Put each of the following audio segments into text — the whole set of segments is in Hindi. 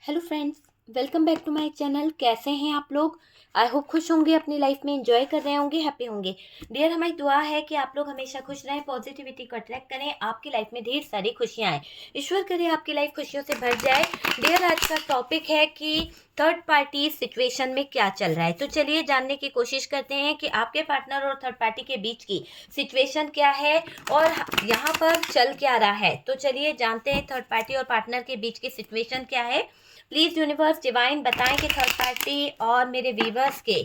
Hello friends, welcome back to my channel. कैसे हैं आप लोग? आई होप खुश होंगे, अपनी लाइफ में एंजॉय कर रहे होंगे, हैप्पी होंगे। डियर, हमारी दुआ है कि आप लोग हमेशा खुश रहें, पॉजिटिविटी को अट्रैक्ट करें, आपकी लाइफ में ढेर सारी खुशियां आए। ईश्वर करे आपकी लाइफ खुशियों से भर जाए। डियर, आज का टॉपिक है कि थर्ड पार्टी सिचुएशन में क्या चल रहा है। तो चलिए जानने की कोशिश करते हैं कि आपके पार्टनर और थर्ड पार्टी के बीच की सिचुएशन क्या है और यहाँ पर चल क्या रहा है। तो चलिए जानते हैं थर्ड पार्टी और पार्टनर के बीच की सिचुएशन क्या है। प्लीज़ यूनिवर्स डिवाइन बताएं कि थर्ड पार्टी और मेरे व्यूवर्स के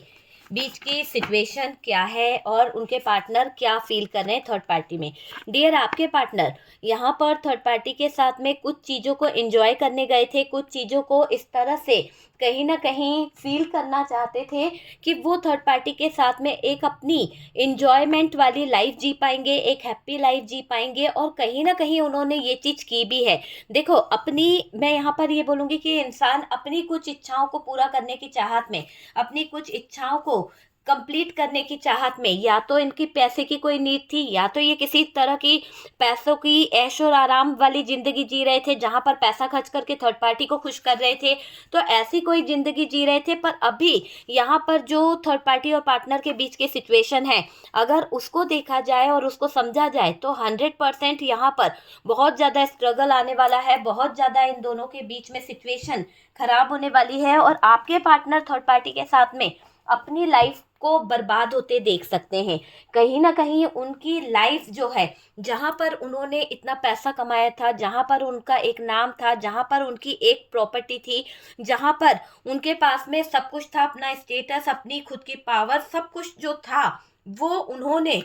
बीच की सिचुएशन क्या है और उनके पार्टनर क्या फील कर रहे हैं थर्ड पार्टी में। डियर, आपके पार्टनर यहाँ पर थर्ड पार्टी के साथ में कुछ चीज़ों को एंजॉय करने गए थे, कुछ चीज़ों को इस तरह से कहीं ना कहीं फील करना चाहते थे कि वो थर्ड पार्टी के साथ में एक अपनी इंजॉयमेंट वाली लाइफ जी पाएंगे, एक हैप्पी लाइफ जी पाएंगे। और कहीं ना कहीं उन्होंने ये चीज़ की भी है। देखो, अपनी मैं यहाँ पर ये बोलूँगी कि इंसान अपनी कुछ इच्छाओं को पूरा करने की चाहत में, अपनी कुछ इच्छाओं को कंप्लीट करने की चाहत में, या तो इनकी पैसे की कोई नीड थी, या तो ये किसी तरह की पैसों की ऐश और आराम वाली जिंदगी जी रहे थे जहां पर पैसा खर्च करके थर्ड पार्टी को खुश कर रहे थे। तो ऐसी कोई जिंदगी जी रहे थे। पर अभी यहाँ पर जो थर्ड पार्टी और पार्टनर के बीच की सिचुएशन है, अगर उसको देखा जाए और उसको समझा जाए तो 100% यहाँ पर बहुत ज़्यादा स्ट्रगल आने वाला है, बहुत ज़्यादा इन दोनों के बीच में सिचुएशन खराब होने वाली है। और आपके पार्टनर थर्ड पार्टी के साथ में अपनी लाइफ को बर्बाद होते देख सकते हैं। कहीं ना कहीं उनकी लाइफ जो है, जहां पर उन्होंने इतना पैसा कमाया था, जहां पर उनका एक नाम था, जहां पर उनकी एक प्रॉपर्टी थी, जहां पर उनके पास में सब कुछ था, अपना स्टेटस, अपनी खुद की पावर, सब कुछ जो था वो उन्होंने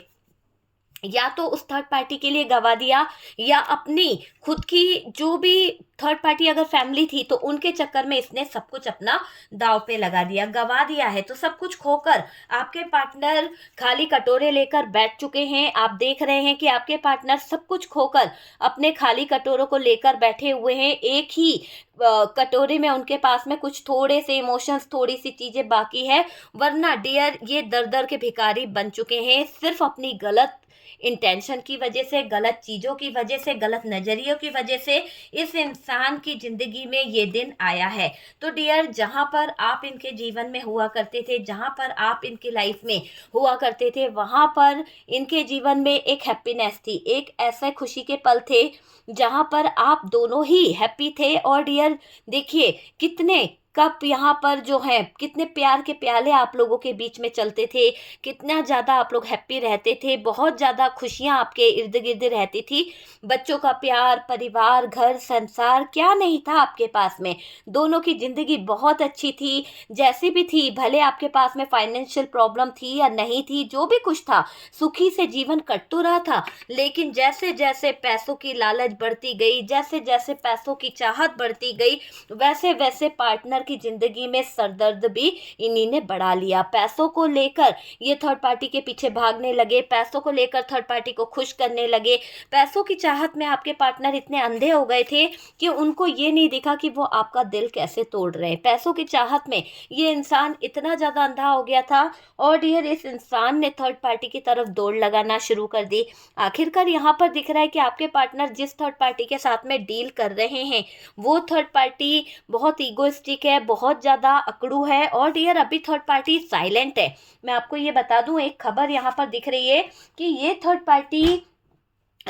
या तो उस थर्ड पार्टी के लिए गवा दिया, या अपनी खुद की जो भी थर्ड पार्टी अगर फैमिली थी तो उनके चक्कर में इसने सब कुछ अपना दांव पे लगा दिया, गवा दिया है। तो सब कुछ खोकर आपके पार्टनर खाली कटोरे लेकर बैठ चुके हैं। आप देख रहे हैं कि आपके पार्टनर सब कुछ खोकर अपने खाली कटोरों को लेकर बैठे हुए हैं। एक ही कटोरे में उनके पास में कुछ थोड़े से इमोशंस, थोड़ी सी चीजें बाकी है। वरना डियर, ये दर दर के भिखारी बन चुके हैं, सिर्फ अपनी गलत इंटेंशन की वजह से, गलत चीज़ों की वजह से, गलत नज़रियों की वजह से इस इंसान की ज़िंदगी में ये दिन आया है। तो डियर, जहाँ पर आप इनके जीवन में हुआ करते थे, जहाँ पर आप इनकी लाइफ में हुआ करते थे, वहाँ पर इनके जीवन में एक हैप्पीनेस थी, एक ऐसे खुशी के पल थे जहाँ पर आप दोनों ही हैप्पी थे। और डियर देखिए, कितने कप यहाँ पर जो है, कितने प्यार के प्याले आप लोगों के बीच में चलते थे, कितना ज़्यादा आप लोग हैप्पी रहते थे, बहुत ज़्यादा खुशियाँ आपके इर्द गिर्द रहती थी। बच्चों का प्यार, परिवार, घर, संसार, क्या नहीं था आपके पास में। दोनों की ज़िंदगी बहुत अच्छी थी, जैसी भी थी। भले आपके पास में फाइनेंशियल प्रॉब्लम थी या नहीं थी, जो भी कुछ था, सुखी से जीवन कट तो रहा था। लेकिन जैसे जैसे पैसों की लालच बढ़ती गई, जैसे जैसे पैसों की चाहत बढ़ती गई, वैसे वैसे पार्टनर की जिंदगी में सरदर्द भी इन्हीं ने बढ़ा लिया। पैसों को लेकर ये थर्ड पार्टी के पीछे भागने लगे, पैसों को लेकर थर्ड पार्टी को खुश करने लगे। पैसों की चाहत में आपके पार्टनर इतने अंधे हो गए थे कि उनको ये नहीं दिखा कि वो आपका दिल कैसे तोड़ रहे हैं। पैसों की चाहत में ये इंसान इतना ज़्यादा अंधा हो गया था। और डियर, इस इंसान ने थर्ड पार्टी की तरफ दौड़ लगाना शुरू कर दी। आखिरकार यहाँ पर दिख रहा है कि आपके पार्टनर जिस थर्ड पार्टी के साथ में डील कर रहे हैं, वो थर्ड पार्टी बहुत ईगोइस्टिक है, बहुत ज़्यादा अकड़ू है। और डियर, अभी थर्ड पार्टी साइलेंट है। मैं आपको ये बता दूं, एक खबर यहाँ पर दिख रही है कि ये थर्ड पार्टी,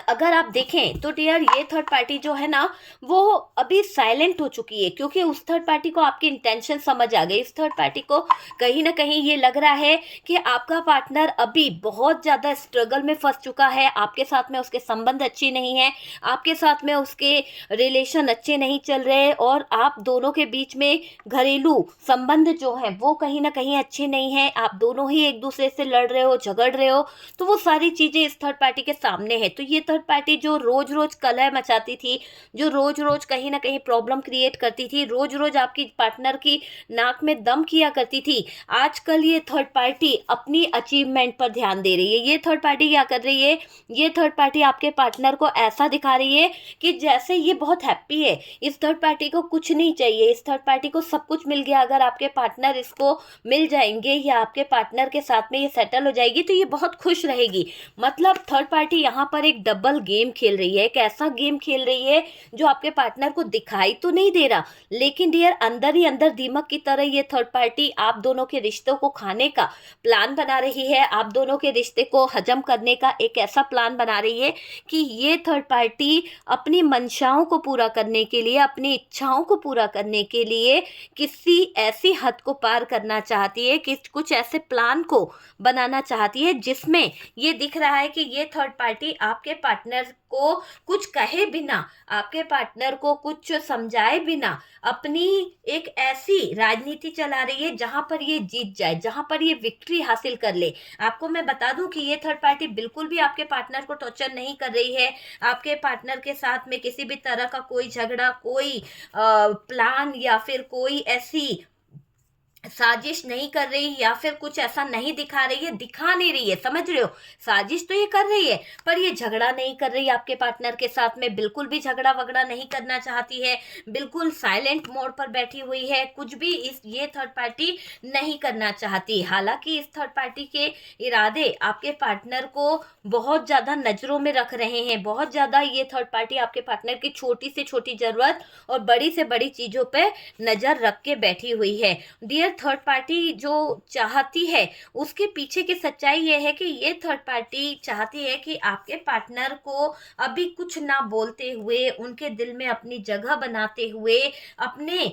अगर आप देखें तो डियर, ये थर्ड पार्टी जो है ना, वो अभी साइलेंट हो चुकी है, क्योंकि उस थर्ड पार्टी को आपकी इंटेंशन समझ आ गई। इस थर्ड पार्टी को कहीं ना कहीं ये लग रहा है कि आपका पार्टनर अभी बहुत ज़्यादा स्ट्रगल में फंस चुका है। आपके साथ में उसके संबंध अच्छी नहीं है, आपके साथ में उसके रिलेशन अच्छे नहीं चल रहे, और आप दोनों के बीच में घरेलू संबंध जो है वो कहीं ना कहीं अच्छे नहीं है। आप दोनों ही एक दूसरे से लड़ रहे हो, झगड़ रहे हो। तो वो सारी चीज़ें इस थर्ड पार्टी के सामने है। तो ये थर्ड पार्टी जो रोज रोज कलह मचाती थी, जो रोज रोज कहीं ना कहीं प्रॉब्लम क्रिएट करती थी, रोज रोज आपकी पार्टनर की नाक में दम किया करती थी, आजकल ये थर्ड पार्टी अपनी अचीवमेंट पर ध्यान दे रही है। ये थर्ड पार्टी क्या कर रही है, ये थर्ड पार्टी आपके पार्टनर को ऐसा दिखा रही है कि जैसे ये बहुत हैप्पी है। इस थर्ड पार्टी को कुछ नहीं चाहिए, इस थर्ड पार्टी को सब कुछ मिल गया। अगर आपके पार्टनर इसको मिल जाएंगे या आपके पार्टनर के साथ में ये सेटल हो जाएगी तो ये बहुत खुश रहेगी। मतलब थर्ड पार्टी यहाँ पर एक डबल गेम खेल रही है, एक ऐसा गेम खेल रही है जो आपके पार्टनर को दिखाई तो नहीं दे रहा, लेकिन डियर अंदर ही अंदर दीमक की तरह ये थर्ड पार्टी आप दोनों के रिश्तों को खाने का प्लान बना रही है, आप दोनों के रिश्ते को हजम करने का एक ऐसा प्लान बना रही है कि ये थर्ड पार्टी अपनी मंशाओं को पूरा करने के लिए, अपनी इच्छाओं को पूरा करने के लिए किसी ऐसी हद को पार करना चाहती है, कि कुछ ऐसे प्लान को बनाना चाहती है जिसमें ये दिख रहा है कि ये थर्ड पार्टी आपके पार्टनर को कुछ कहे बिना, आपके पार्टनर को कुछ समझाए बिना अपनी एक ऐसी राजनीति चला रही है जहां पर ये जीत जाए, जहां पर ये विक्ट्री हासिल कर ले। आपको मैं बता दूं कि ये थर्ड पार्टी बिल्कुल भी आपके पार्टनर को टॉर्चर नहीं कर रही है, आपके पार्टनर के साथ में किसी भी तरह का कोई झगड़ा, कोई प्लान या फिर कोई ऐसी साजिश नहीं कर रही, या फिर कुछ ऐसा नहीं दिखा रही है, दिखा नहीं रही है, समझ रहे हो। साजिश तो ये कर रही है पर ये झगड़ा नहीं कर रही आपके पार्टनर के साथ में, बिल्कुल भी झगड़ा वगड़ा नहीं करना चाहती है, बिल्कुल साइलेंट मोड पर बैठी हुई है, कुछ भी ये थर्ड पार्टी नहीं करना चाहती। हालांकि इस थर्ड पार्टी के इरादे आपके पार्टनर को बहुत ज़्यादा नज़रों में रख रहे हैं, बहुत ज़्यादा ये थर्ड पार्टी आपके पार्टनर की छोटी से छोटी ज़रूरत और बड़ी से बड़ी चीज़ों पर नज़र रख के बैठी हुई है। डियर थर्ड पार्टी जो चाहती है उसके पीछे की सच्चाई ये है कि ये थर्ड पार्टी चाहती है कि आपके पार्टनर को अभी कुछ ना बोलते हुए, उनके दिल में अपनी जगह बनाते हुए, अपने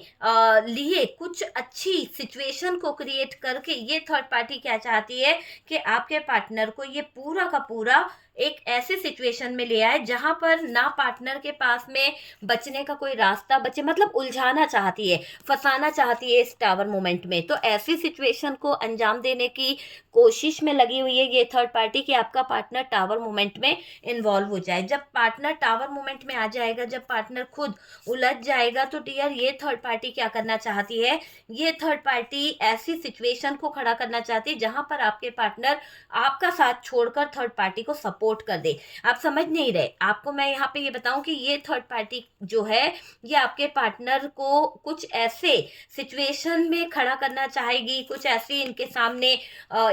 लिए कुछ अच्छी सिचुएशन को क्रिएट करके ये थर्ड पार्टी क्या चाहती है कि आपके पार्टनर को ये पूरा का पूरा एक ऐसे सिचुएशन में ले आए जहां पर ना पार्टनर के पास में बचने का कोई रास्ता बचे, मतलब उलझाना चाहती है, फंसाना चाहती है इस टावर मोमेंट में। तो ऐसी सिचुएशन को अंजाम देने की कोशिश में लगी हुई है ये थर्ड पार्टी कि आपका पार्टनर टावर मोमेंट में इन्वॉल्व हो जाए। जब पार्टनर टावर मोमेंट में आ जाएगा, जब पार्टनर खुद उलझ जाएगा, तो डियर ये थर्ड पार्टी क्या करना चाहती है, ये थर्ड पार्टी ऐसी सिचुएशन को खड़ा करना चाहती है जहां पर आपके पार्टनर आपका साथ छोड़कर थर्ड पार्टी को सपोर्ट कर दे। आप समझ नहीं रहे, आपको मैं यहाँ पे ये बताऊं कि ये थर्ड पार्टी जो है ये आपके पार्टनर को कुछ ऐसे सिचुएशन में खड़ा करना चाहेगी, कुछ ऐसी इनके सामने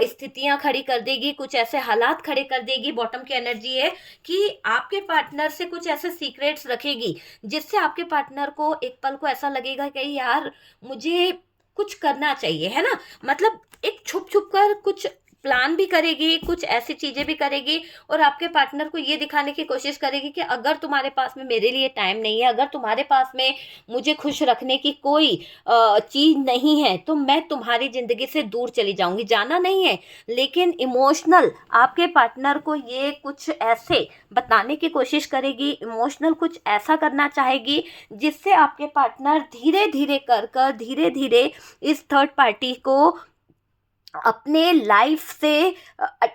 स्थितियां खड़ी कर देगी, कुछ ऐसे हालात खड़े कर देगी, बॉटम की एनर्जी है कि आपके पार्टनर से कुछ ऐसे सीक्रेट्स रखेगी जिससे आपके पार्टनर को एक पल को ऐसा लगेगा कि यार मुझे कुछ करना चाहिए, है ना। मतलब एक छुप छुप कर कुछ प्लान भी करेगी, कुछ ऐसी चीजें भी करेगी और आपके पार्टनर को ये दिखाने की कोशिश करेगी कि अगर तुम्हारे पास में मेरे लिए टाइम नहीं है, अगर तुम्हारे पास में मुझे खुश रखने की कोई चीज नहीं है, तो मैं तुम्हारी जिंदगी से दूर चली जाऊंगी। जाना नहीं है, लेकिन इमोशनल आपके पार्टनर को ये कुछ ऐसे बताने की कोशिश करेगी, इमोशनल कुछ ऐसा करना चाहेगी जिससे आपके पार्टनर धीरे धीरे कर धीरे धीरे इस थर्ड पार्टी को अपने लाइफ से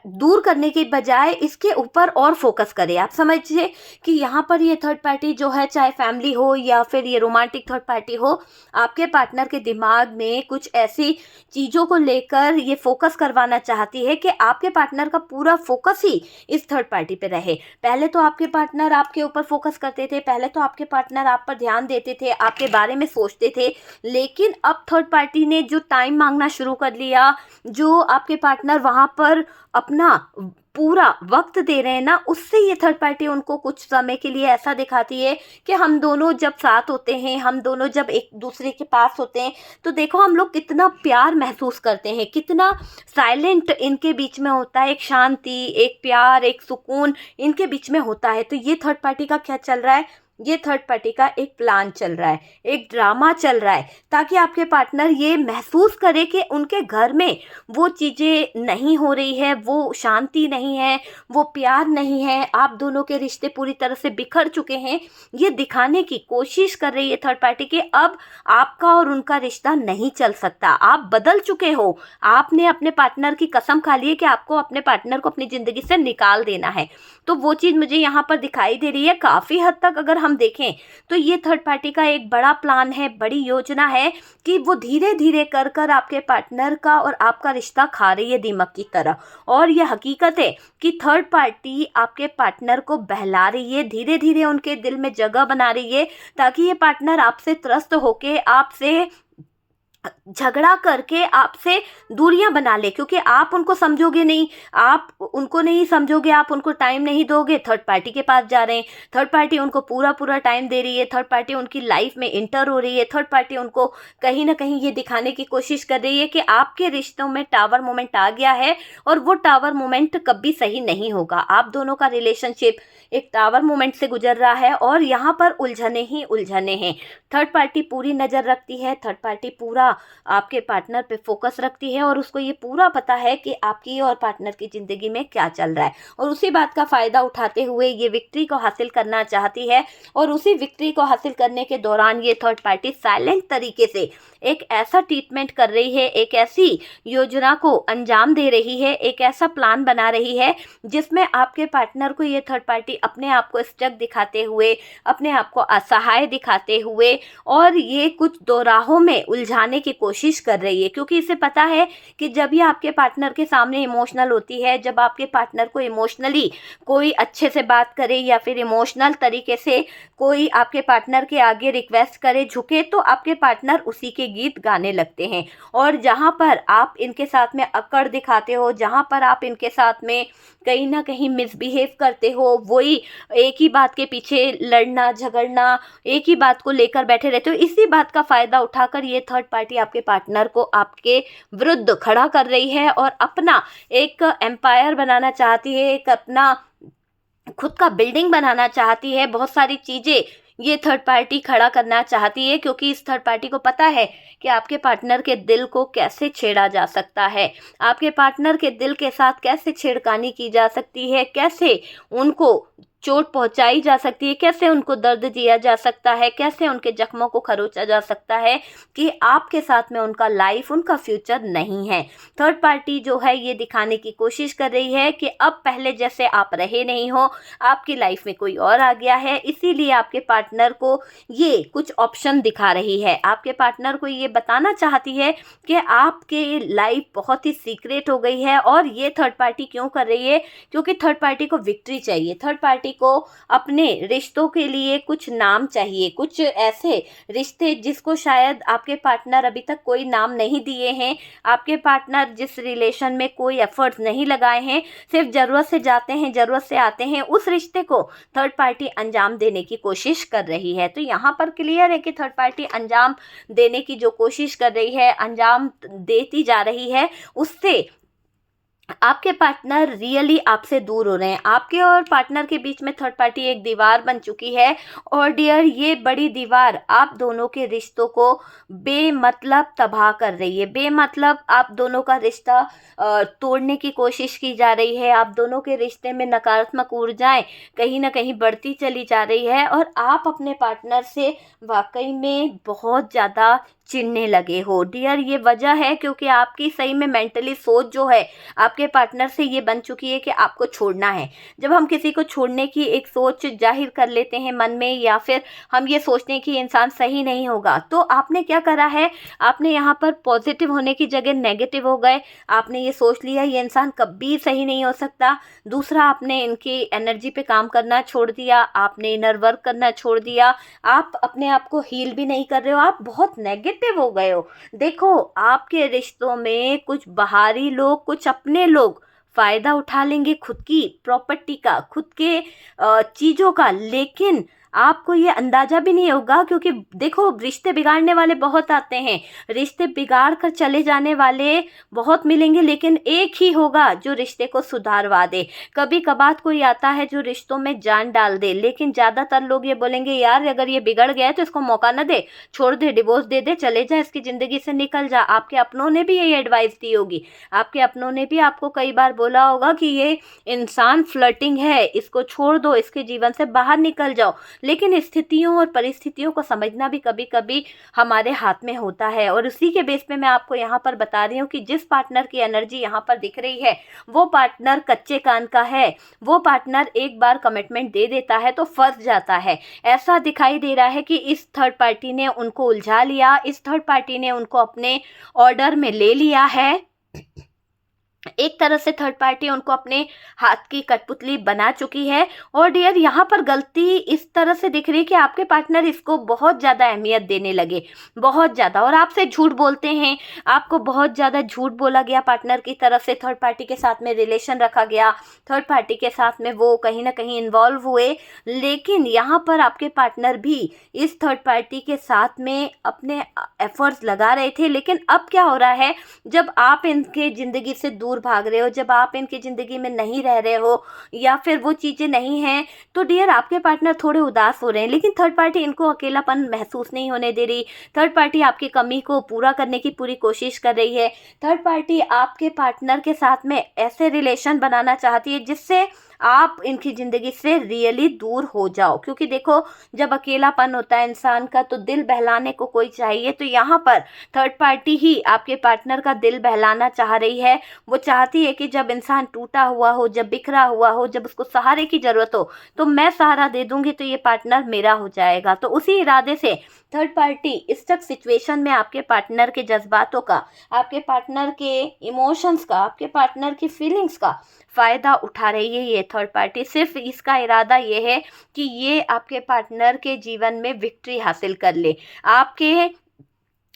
दूर करने के बजाय इसके ऊपर और फोकस करे। आप समझिए कि यहाँ पर ये थर्ड पार्टी जो है, चाहे फैमिली हो या फिर ये रोमांटिक थर्ड पार्टी हो, आपके पार्टनर के दिमाग में कुछ ऐसी चीज़ों को लेकर ये फोकस करवाना चाहती है कि आपके पार्टनर का पूरा फोकस ही इस थर्ड पार्टी पे रहे। पहले तो आपके पार्टनर आपके ऊपर फोकस करते थे, पहले तो आपके पार्टनर आप पर ध्यान देते थे, आपके बारे में सोचते थे, लेकिन अब थर्ड पार्टी ने जो टाइम मांगना शुरू कर लिया, जो आपके पार्टनर वहाँ पर अपना पूरा वक्त दे रहे हैं ना, उससे ये थर्ड पार्टी उनको कुछ समय के लिए ऐसा दिखाती है कि हम दोनों जब साथ होते हैं, हम दोनों जब एक दूसरे के पास होते हैं, तो देखो हम लोग कितना प्यार महसूस करते हैं, कितना साइलेंट इनके बीच में होता है, एक शांति, एक प्यार, एक सुकून इनके बीच में होता है। तो ये थर्ड पार्टी का क्या चल रहा है, ये थर्ड पार्टी का एक प्लान चल रहा है, एक ड्रामा चल रहा है, ताकि आपके पार्टनर ये महसूस करे कि उनके घर में वो चीज़ें नहीं हो रही है, वो शांति नहीं है, वो प्यार नहीं है, आप दोनों के रिश्ते पूरी तरह से बिखर चुके हैं। ये दिखाने की कोशिश कर रही है थर्ड पार्टी कि अब आपका और उनका रिश्ता नहीं चल सकता, आप बदल चुके हो, आपने अपने पार्टनर की कसम खा ली है कि आपको अपने पार्टनर को अपनी ज़िंदगी से निकाल देना है। तो वो चीज़ मुझे यहाँ पर दिखाई दे रही है। काफ़ी हद तक अगर हम देखें तो ये थर्ड पार्टी का एक बड़ा प्लान है, बड़ी योजना है कि वो धीरे धीरे कर आपके पार्टनर का और आपका रिश्ता खा रही है दीमक की तरह। और ये हकीकत है कि थर्ड पार्टी आपके पार्टनर को बहला रही है, धीरे धीरे उनके दिल में जगह बना रही है, ताकि ये पार्टनर आपसे त्रस्त होके आपसे झगड़ा करके आपसे दूरियां बना ले, क्योंकि आप उनको समझोगे नहीं, आप उनको नहीं समझोगे, आप उनको टाइम नहीं दोगे, थर्ड पार्टी के पास जा रहे हैं, थर्ड पार्टी उनको पूरा पूरा टाइम दे रही है, थर्ड पार्टी उनकी लाइफ में इंटर हो रही है, थर्ड पार्टी उनको कहीं ना कहीं ये दिखाने की कोशिश कर रही है कि आपके रिश्तों में टावर मोमेंट आ गया है, और वो टावर मोमेंट कभी सही नहीं होगा। आप दोनों का रिलेशनशिप एक टावर मोमेंट से गुजर रहा है और यहाँ पर उलझने ही उलझने हैं। थर्ड पार्टी पूरी नज़र रखती है, थर्ड पार्टी पूरा आपके पार्टनर पे फोकस रखती है, और उसको ये पूरा पता है कि आपकी और पार्टनर की ज़िंदगी में क्या चल रहा है, और उसी बात का फ़ायदा उठाते हुए ये विक्ट्री को हासिल करना चाहती है। और उसी विक्ट्री को हासिल करने के दौरान ये थर्ड पार्टी साइलेंट तरीके से एक ऐसा ट्रीटमेंट कर रही है, एक ऐसी योजना को अंजाम दे रही है, एक ऐसा प्लान बना रही है जिसमें आपके पार्टनर को ये थर्ड पार्टी अपने आप को स्टक दिखाते हुए, अपने आप को असहाय दिखाते हुए, और ये कुछ दोराहों में उलझाने की कोशिश कर रही है, क्योंकि इसे पता है कि जब ये आपके पार्टनर के सामने इमोशनल होती है, जब आपके पार्टनर को इमोशनली कोई अच्छे से बात करे, या फिर इमोशनल तरीके से कोई आपके पार्टनर के आगे रिक्वेस्ट करे, झुके, तो आपके पार्टनर उसी के गीत गाने लगते हैं। और जहाँ पर आप इनके साथ में अकड़ दिखाते हो, जहाँ पर आप इनके साथ में कहीं ना कहीं मिसबिहेव करते हो, वही एक ही बात के पीछे लड़ना झगड़ना, एक ही बात को लेकर बैठे रहते हो, इसी बात का फ़ायदा उठाकर ये थर्ड पार्टी आपके पार्टनर को आपके विरुद्ध खड़ा कर रही है, और अपना एक एम्पायर बनाना चाहती है, एक अपना खुद का बिल्डिंग बनाना चाहती है, बहुत सारी चीज़ें ये थर्ड पार्टी खड़ा करना चाहती है, क्योंकि इस थर्ड पार्टी को पता है कि आपके पार्टनर के दिल को कैसे छेड़ा जा सकता है, आपके पार्टनर के दिल के साथ कैसे छेड़खानी की जा सकती है, कैसे उनको चोट पहुंचाई जा सकती है, कैसे उनको दर्द दिया जा सकता है, कैसे उनके जख्मों को खरोचा जा सकता है कि आपके साथ में उनका लाइफ, उनका फ्यूचर नहीं है। थर्ड पार्टी जो है ये दिखाने की कोशिश कर रही है कि अब पहले जैसे आप रहे नहीं हो, आपकी लाइफ में कोई और आ गया है, इसीलिए आपके पार्टनर को ये कुछ ऑप्शन दिखा रही है, आपके पार्टनर को ये बताना चाहती है कि आपके लाइफ बहुत ही सीक्रेट हो गई है। और ये थर्ड पार्टी क्यों कर रही है? क्योंकि थर्ड पार्टी को विक्ट्री चाहिए, थर्ड पार्टी को अपने रिश्तों के लिए कुछ नाम चाहिए, कुछ ऐसे रिश्ते जिसको शायद आपके पार्टनर अभी तक कोई नाम नहीं दिए हैं, आपके पार्टनर जिस रिलेशन में कोई एफर्ट्स नहीं लगाए हैं, सिर्फ ज़रूरत से जाते हैं, ज़रूरत से आते हैं, उस रिश्ते को थर्ड पार्टी अंजाम देने की कोशिश कर रही है। तो यहाँ पर क्लियर है कि थर्ड पार्टी अंजाम देने की जो कोशिश कर रही है, अंजाम देती जा रही है, उससे आपके पार्टनर रियली आपसे दूर हो रहे हैं, आपके और पार्टनर के बीच में थर्ड पार्टी एक दीवार बन चुकी है। और डियर, ये बड़ी दीवार आप दोनों के रिश्तों को बेमतलब तबाह कर रही है, बेमतलब आप दोनों का रिश्ता तोड़ने की कोशिश की जा रही है, आप दोनों के रिश्ते में नकारात्मक ऊर्जाएं कहीं ना कहीं बढ़ती चली जा रही है, और आप अपने पार्टनर से वाकई में बहुत ज़्यादा चिढ़ने लगे हो। डियर, ये वजह है क्योंकि आपकी सही में मेंटली सोच जो है आपके पार्टनर से ये बन चुकी है कि आपको छोड़ना है। जब हम किसी को छोड़ने की एक सोच जाहिर कर लेते हैं मन में, या फिर हम ये सोचते हैं कि इंसान सही नहीं होगा, तो आपने क्या करा है, आपने यहाँ पर पॉजिटिव होने की जगह नेगेटिव हो गए। आपने ये सोच लिया ये इंसान कभी सही नहीं हो सकता। दूसरा, आपने इनकी एनर्जी पे काम करना छोड़ दिया, आपने इनर वर्क करना छोड़ दिया, आप अपने आप को हील भी नहीं कर रहे हो, आप बहुत नेगेटिव हो गए हो। देखो, आपके रिश्तों में कुछ बाहरी लोग, कुछ अपने लोग फ़ायदा उठा लेंगे खुद की प्रॉपर्टी का, खुद के चीज़ों का, लेकिन आपको ये अंदाज़ा भी नहीं होगा, क्योंकि देखो, रिश्ते बिगाड़ने वाले बहुत आते हैं, रिश्ते बिगाड़ कर चले जाने वाले बहुत मिलेंगे, लेकिन एक ही होगा जो रिश्ते को सुधारवा दे। कभी कभार कोई आता है जो रिश्तों में जान डाल दे, लेकिन ज़्यादातर लोग ये बोलेंगे यार अगर ये बिगड़ गया है तो इसको मौका न दे, छोड़ दे, डिवोर्स दे दे, चले जा, इसकी ज़िंदगी से निकल जा। आपके अपनों ने भी यही एडवाइस दी होगी, आपके अपनों ने भी आपको कई बार बोला होगा कि ये इंसान फ्लर्टिंग है, इसको छोड़ दो, इसके जीवन से बाहर निकल जाओ। लेकिन स्थितियों और परिस्थितियों को समझना भी कभी कभी हमारे हाथ में होता है, और उसी के बेस पे मैं आपको यहाँ पर बता रही हूँ कि जिस पार्टनर की एनर्जी यहाँ पर दिख रही है वो पार्टनर कच्चे कान का है, वो पार्टनर एक बार कमिटमेंट दे देता है तो फंस जाता है। ऐसा दिखाई दे रहा है कि इस थर्ड पार्टी ने उनको उलझा लिया, इस थर्ड पार्टी ने उनको अपने ऑर्डर में ले लिया है, एक तरह से थर्ड पार्टी उनको अपने हाथ की कठपुतली बना चुकी है। और डियर यहाँ पर गलती इस तरह से दिख रही है कि आपके पार्टनर इसको बहुत ज़्यादा अहमियत देने लगे, बहुत ज़्यादा, और आपसे झूठ बोलते हैं। आपको बहुत ज़्यादा झूठ बोला गया पार्टनर की तरफ से, थर्ड पार्टी के साथ में रिलेशन रखा गया, थर्ड पार्टी के साथ में वो कहीं ना कहीं इन्वॉल्व हुए। लेकिन यहाँ पर आपके पार्टनर भी इस थर्ड पार्टी के साथ में अपने एफर्ट्स लगा रहे थे। लेकिन अब क्या हो रहा है, जब आप इनके ज़िंदगी से दूर भाग रहे हो, जब आप इनकी ज़िंदगी में नहीं रह रहे हो या फिर वो चीज़ें नहीं हैं, तो डियर आपके पार्टनर थोड़े उदास हो रहे हैं। लेकिन थर्ड पार्टी इनको अकेलापन महसूस नहीं होने दे रही। थर्ड पार्टी आपकी कमी को पूरा करने की पूरी कोशिश कर रही है। थर्ड पार्टी आपके पार्टनर के साथ में ऐसे रिलेशन बनाना चाहती है जिससे आप इनकी ज़िंदगी से रियली दूर हो जाओ। क्योंकि देखो, जब अकेलापन होता है इंसान का तो दिल बहलाने को कोई चाहिए। तो यहाँ पर थर्ड पार्टी ही आपके पार्टनर का दिल बहलाना चाह रही है। वो चाहती है कि जब इंसान टूटा हुआ हो, जब बिखरा हुआ हो, जब उसको सहारे की ज़रूरत हो, तो मैं सहारा दे दूंगी तो ये पार्टनर मेरा हो जाएगा। तो उसी इरादे से थर्ड पार्टी इस तक सिचुएशन में आपके पार्टनर के जज्बातों का, आपके पार्टनर के इमोशंस का, आपके पार्टनर की फीलिंग्स का फ़ायदा उठा रही है। ये थर्ड पार्टी सिर्फ इसका इरादा ये है कि ये आपके पार्टनर के जीवन में विक्ट्री हासिल कर ले। आपके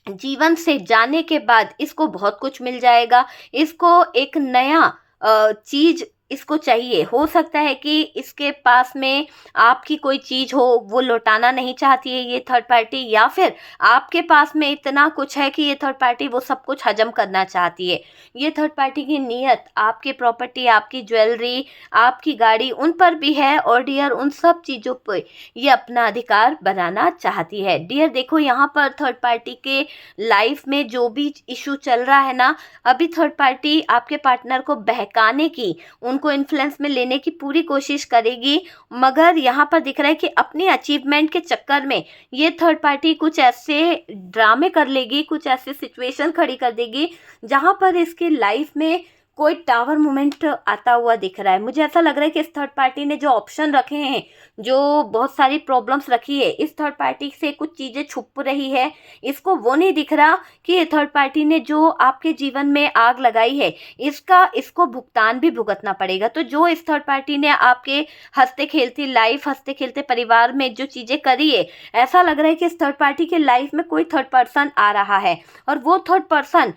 जीवन से जाने के बाद इसको बहुत कुछ मिल जाएगा। इसको एक नया चीज़ इसको चाहिए। हो सकता है कि इसके पास में आपकी कोई चीज़ हो, वो लौटाना नहीं चाहती है ये थर्ड पार्टी, या फिर आपके पास में इतना कुछ है कि ये थर्ड पार्टी वो सब कुछ हजम करना चाहती है। ये थर्ड पार्टी की नीयत आपकी प्रॉपर्टी, आपकी ज्वेलरी, आपकी गाड़ी, उन पर भी है। और डियर उन सब चीज़ों पर ये अपना अधिकार बनाना चाहती है। डियर देखो, यहाँ पर थर्ड पार्टी के लाइफ में जो भी इशू चल रहा है ना, अभी थर्ड पार्टी आपके पार्टनर को बहकाने की, उनको इन्फ्लुएंस में लेने की पूरी कोशिश करेगी। मगर यहाँ पर दिख रहा है कि अपनी अचीवमेंट के चक्कर में ये थर्ड पार्टी कुछ ऐसे ड्रामे कर लेगी, कुछ ऐसे सिचुएशन खड़ी कर देगी जहाँ पर इसकी लाइफ में कोई टावर मोमेंट आता हुआ दिख रहा है। मुझे ऐसा लग रहा है कि इस थर्ड पार्टी ने जो ऑप्शन रखे हैं, जो बहुत सारी प्रॉब्लम्स रखी है, इस थर्ड पार्टी से कुछ चीज़ें छुप रही है। इसको वो नहीं दिख रहा कि ये थर्ड पार्टी ने जो आपके जीवन में आग लगाई है, इसको भुगतान भी भुगतना पड़ेगा। तो जो इस थर्ड पार्टी ने आपके हंसते खेलती लाइफ, हंसते खेलते परिवार में जो चीज़ें करी है, ऐसा लग रहा है कि इस थर्ड पार्टी के लाइफ में कोई थर्ड पर्सन आ रहा है और वो थर्ड पर्सन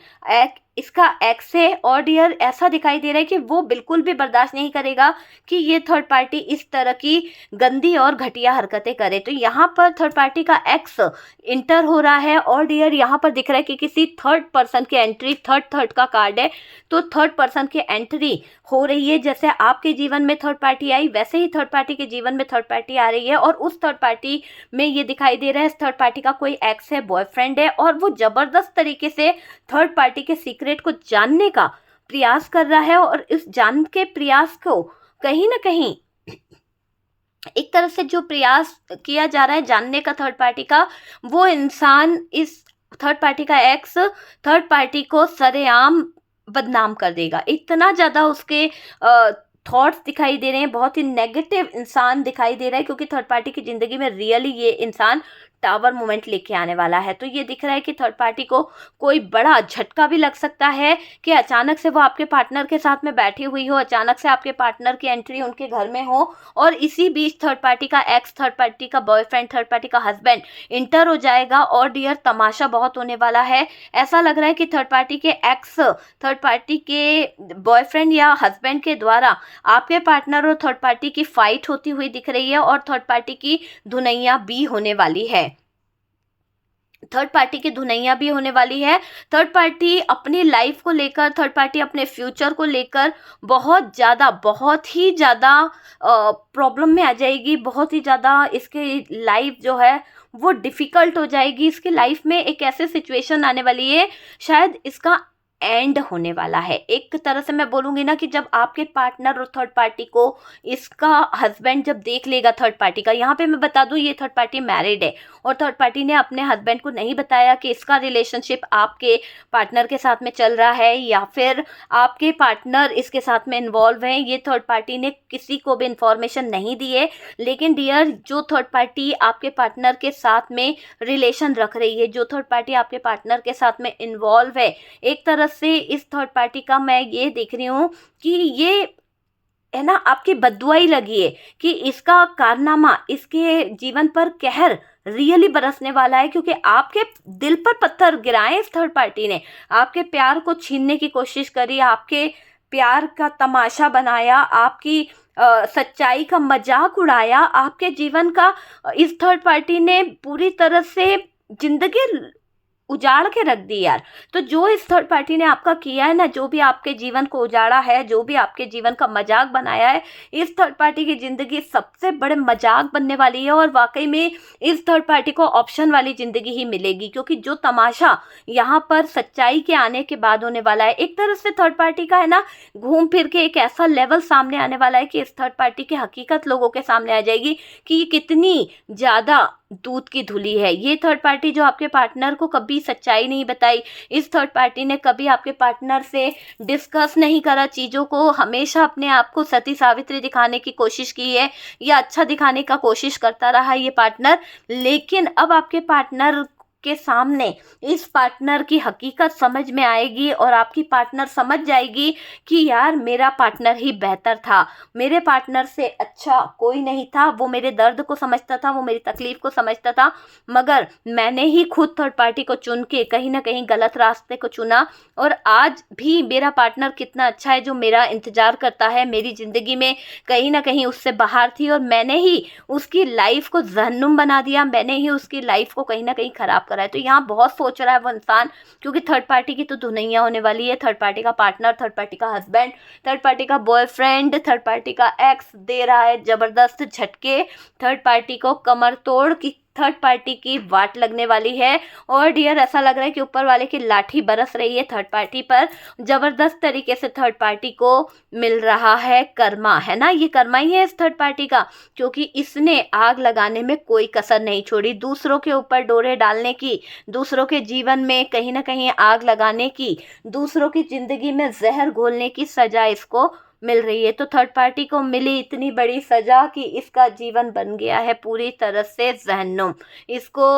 इसका एक्स है। और डियर ऐसा दिखाई दे रहा है कि वो बिल्कुल भी बर्दाश्त नहीं करेगा कि ये थर्ड पार्टी इस तरह की गंदी और घटिया हरकतें करे। तो यहाँ पर थर्ड पार्टी का एक्स इंटर हो रहा है। और डियर यहाँ पर दिख रहा है कि किसी थर्ड पर्सन की एंट्री, थर्ड का कार्ड है, तो थर्ड पर्सन की एंट्री हो रही है। जैसे आपके जीवन में थर्ड पार्टी आई, वैसे ही थर्ड पार्टी के जीवन में थर्ड पार्टी आ रही है। और उस थर्ड पार्टी में ये दिखाई दे रहा है, थर्ड पार्टी का कोई एक्स है, बॉयफ्रेंड है, और वो जबरदस्त तरीके से थर्ड पार्टी के सीक्रेट को जानने का प्रयास कर रहा है। और इस जान के प्रयास को कहीं ना कहीं एक तरह से जो प्रयास किया जा रहा है जानने का थर्ड पार्टी का, वो इंसान, इस थर्ड पार्टी का एक्स, थर्ड पार्टी को सरेआम बदनाम कर देगा। इतना ज़्यादा उसके थॉट्स दिखाई दे रहे हैं, बहुत ही नेगेटिव इंसान दिखाई दे रहा है। क्योंकि थर्ड पार्टी की ज़िंदगी में रियली ये इंसान टावर मोमेंट लेके आने वाला है। तो ये दिख रहा है कि थर्ड पार्टी को कोई बड़ा झटका भी लग सकता है कि अचानक से वो आपके पार्टनर के साथ में बैठी हुई हो, अचानक से आपके पार्टनर की एंट्री उनके घर में हो, और इसी बीच थर्ड पार्टी का एक्स, थर्ड पार्टी का बॉयफ्रेंड, थर्ड पार्टी का हस्बैंड इंटर हो जाएगा। और डियर तमाशा बहुत होने वाला है। ऐसा लग रहा है कि थर्ड पार्टी के एक्स, थर्ड पार्टी के बॉयफ्रेंड या हस्बैंड के द्वारा आपके पार्टनर और थर्ड पार्टी की फाइट होती हुई दिख रही है, और थर्ड पार्टी की धुनैया भी होने वाली है। थर्ड पार्टी की धुनैया भी होने वाली है। थर्ड पार्टी अपनी लाइफ को लेकर, थर्ड पार्टी अपने फ्यूचर को लेकर बहुत ही ज़्यादा प्रॉब्लम में आ जाएगी। बहुत ही ज़्यादा इसकी लाइफ जो है वो डिफ़िकल्ट हो जाएगी। इसकी लाइफ में एक ऐसे सिचुएशन आने वाली है, शायद इसका एंड होने वाला है। एक तरह से मैं बोलूँगी ना कि जब आपके पार्टनर और थर्ड पार्टी को इसका हस्बैंड जब देख लेगा थर्ड पार्टी का, यहाँ पे मैं बता दूँ ये थर्ड पार्टी मैरिड है, और थर्ड पार्टी ने अपने हस्बैंड को नहीं बताया कि इसका रिलेशनशिप आपके पार्टनर के साथ में चल रहा है या फिर आपके पार्टनर इसके साथ में इन्वॉल्व हैं। ये थर्ड पार्टी ने किसी को भी इन्फॉर्मेशन नहीं दी है। लेकिन डियर, जो थर्ड पार्टी आपके पार्टनर के साथ में रिलेशन रख रही है, जो थर्ड पार्टी आपके पार्टनर के साथ में इन्वॉल्व है, एक तरह तरफ से इस थर्ड पार्टी का मैं ये देख रही हूँ कि ये है ना आपकी बद्दुआई लगी है कि इसका कारनामा, इसके जीवन पर कहर रियली बरसने वाला है, क्योंकि आपके दिल पर पत्थर गिराए इस थर्ड पार्टी ने, आपके प्यार को छीनने की कोशिश करी, आपके प्यार का तमाशा बनाया, आपकी सच्चाई का मजाक उड़ाया, आपके जीवन का इस थर्ड पार्टी ने पूरी तरह से जिंदगी उजाड़ के रख दी यार। तो जो इस थर्ड पार्टी ने आपका किया है ना, जो भी आपके जीवन को उजाड़ा है, जो भी आपके जीवन का मजाक बनाया है, इस थर्ड पार्टी की जिंदगी सबसे बड़े मजाक बनने वाली है। और वाकई में इस थर्ड पार्टी को ऑप्शन वाली जिंदगी ही मिलेगी, क्योंकि जो तमाशा यहाँ पर सच्चाई के आने के बाद होने वाला है, एक तरह से थर्ड पार्टी का है ना घूम फिर के एक ऐसा लेवल सामने आने वाला है कि इस थर्ड पार्टी की हकीकत लोगों के सामने आ जाएगी कि ये कितनी ज़्यादा दूध की धुली है। ये थर्ड पार्टी जो आपके पार्टनर को कभी सच्चाई नहीं बताई, इस थर्ड पार्टी ने कभी आपके पार्टनर से डिस्कस नहीं करा चीज़ों को, हमेशा अपने आप को सती सावित्री दिखाने की कोशिश की है या अच्छा दिखाने का कोशिश करता रहा ये पार्टनर। लेकिन अब आपके पार्टनर के सामने इस पार्टनर की हकीकत समझ में आएगी और आपकी पार्टनर समझ जाएगी कि यार मेरा पार्टनर ही बेहतर था, मेरे पार्टनर से अच्छा कोई नहीं था, वो मेरे दर्द को समझता था, वो मेरी तकलीफ को समझता था, मगर मैंने ही खुद थर्ड पार्टी को चुन के कहीं ना कहीं गलत रास्ते को चुना। और आज भी मेरा पार्टनर कितना अच्छा है, जो मेरा इंतजार करता है, मेरी ज़िंदगी में कहीं ना कहीं उससे बाहर थी और मैंने ही उसकी लाइफ को जहन्नुम बना दिया, मैंने ही उसकी लाइफ को कहीं ना कहीं ख़राब करा है। तो यहाँ बहुत सोच रहा है वो इंसान, क्योंकि थर्ड पार्टी की तो धुनैया होने वाली है। थर्ड पार्टी का पार्टनर, थर्ड पार्टी का हस्बैंड, थर्ड पार्टी का बॉयफ्रेंड, थर्ड पार्टी का एक्स दे रहा है ज़बरदस्त झटके थर्ड पार्टी को, कमर तोड़ की थर्ड पार्टी की वाट लगने वाली है। और डियर ऐसा लग रहा है कि ऊपर वाले की लाठी बरस रही है थर्ड पार्टी पर, ज़बरदस्त तरीके से थर्ड पार्टी को मिल रहा है कर्मा, है ना, ये कर्मा ही है इस थर्ड पार्टी का, क्योंकि इसने आग लगाने में कोई कसर नहीं छोड़ी, दूसरों के ऊपर डोरे डालने की, दूसरों के जीवन में कहीं ना कहीं आग लगाने की, दूसरों की ज़िंदगी में जहर घोलने की सज़ा इसको मिल रही है। तो थर्ड पार्टी को मिली इतनी बड़ी सजा कि इसका जीवन बन गया है पूरी तरह से जहन्नुम। इसको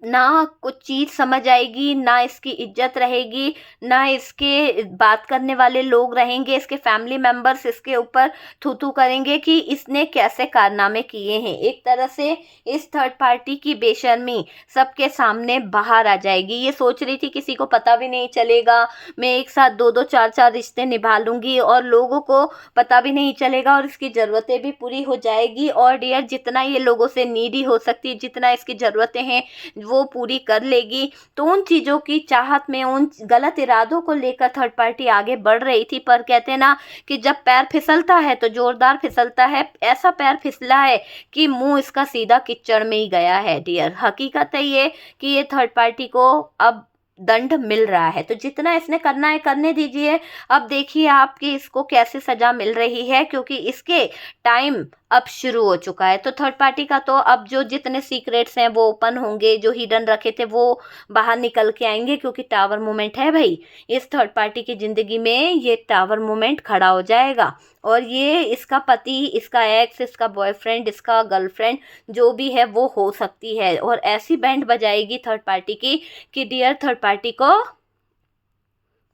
ना कुछ चीज़ समझ आएगी, ना इसकी इज्जत रहेगी, ना इसके बात करने वाले लोग रहेंगे, इसके फैमिली मेम्बर्स इसके ऊपर थू थू करेंगे कि इसने कैसे कारनामे किए हैं। एक तरह से इस थर्ड पार्टी की बेशर्मी सबके सामने बाहर आ जाएगी। ये सोच रही थी किसी को पता भी नहीं चलेगा, मैं एक साथ दो दो चार चार रिश्ते निभा लूँगी और लोगों को पता भी नहीं चलेगा और इसकी ज़रूरतें भी पूरी हो जाएगी। और डियर जितना ये लोगों से नीडी हो सकती है, जितना इसकी ज़रूरतें हैं वो पूरी कर लेगी। तो उन चीज़ों की चाहत में, उन गलत इरादों को लेकर थर्ड पार्टी आगे बढ़ रही थी। पर कहते ना कि जब पैर फिसलता है तो जोरदार फिसलता है, ऐसा पैर फिसला है कि मुंह इसका सीधा कीचड़ में ही गया है डियर। हकीकत है ये कि ये थर्ड पार्टी को अब दंड मिल रहा है, तो जितना इसने करना है करने दीजिए। अब देखिए आपकी इसको कैसे सजा मिल रही है, क्योंकि इसके टाइम अब शुरू हो चुका है। तो थर्ड पार्टी का तो अब जो जितने सीक्रेट्स हैं वो ओपन होंगे, जो हिडन रखे थे वो बाहर निकल के आएंगे, क्योंकि टावर मोमेंट है भाई इस थर्ड पार्टी की ज़िंदगी में, ये टावर मोमेंट खड़ा हो जाएगा। और ये इसका पति, इसका एक्स, इसका बॉयफ्रेंड, इसका गर्लफ्रेंड जो भी है वो हो सकती है। और ऐसी बैंड बजाएगी थर्ड पार्टी की कि डियर थर्ड पार्टी को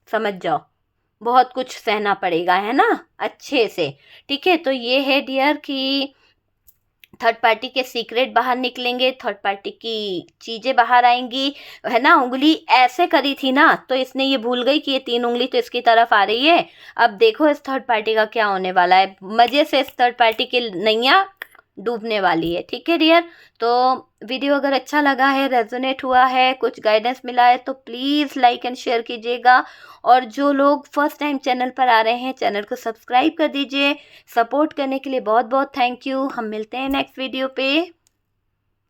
समझ जाओ बहुत कुछ सहना पड़ेगा, है ना, अच्छे से। ठीक है, तो ये है डियर कि थर्ड पार्टी के सीक्रेट बाहर निकलेंगे, थर्ड पार्टी की चीज़ें बाहर आएंगी, है ना। उंगली ऐसे करी थी ना तो इसने ये भूल गई कि ये 3 उंगली तो इसकी तरफ आ रही है। अब देखो इस थर्ड पार्टी का क्या होने वाला है, मज़े से इस थर्ड पार्टी की नैया डूबने वाली है। ठीक है डियर, तो वीडियो अगर अच्छा लगा है, रेजोनेट हुआ है, कुछ गाइडेंस मिला है तो प्लीज़ लाइक एंड शेयर कीजिएगा। और जो लोग फर्स्ट टाइम चैनल पर आ रहे हैं चैनल को सब्सक्राइब कर दीजिए। सपोर्ट करने के लिए बहुत बहुत थैंक यू। हम मिलते हैं नेक्स्ट वीडियो पे।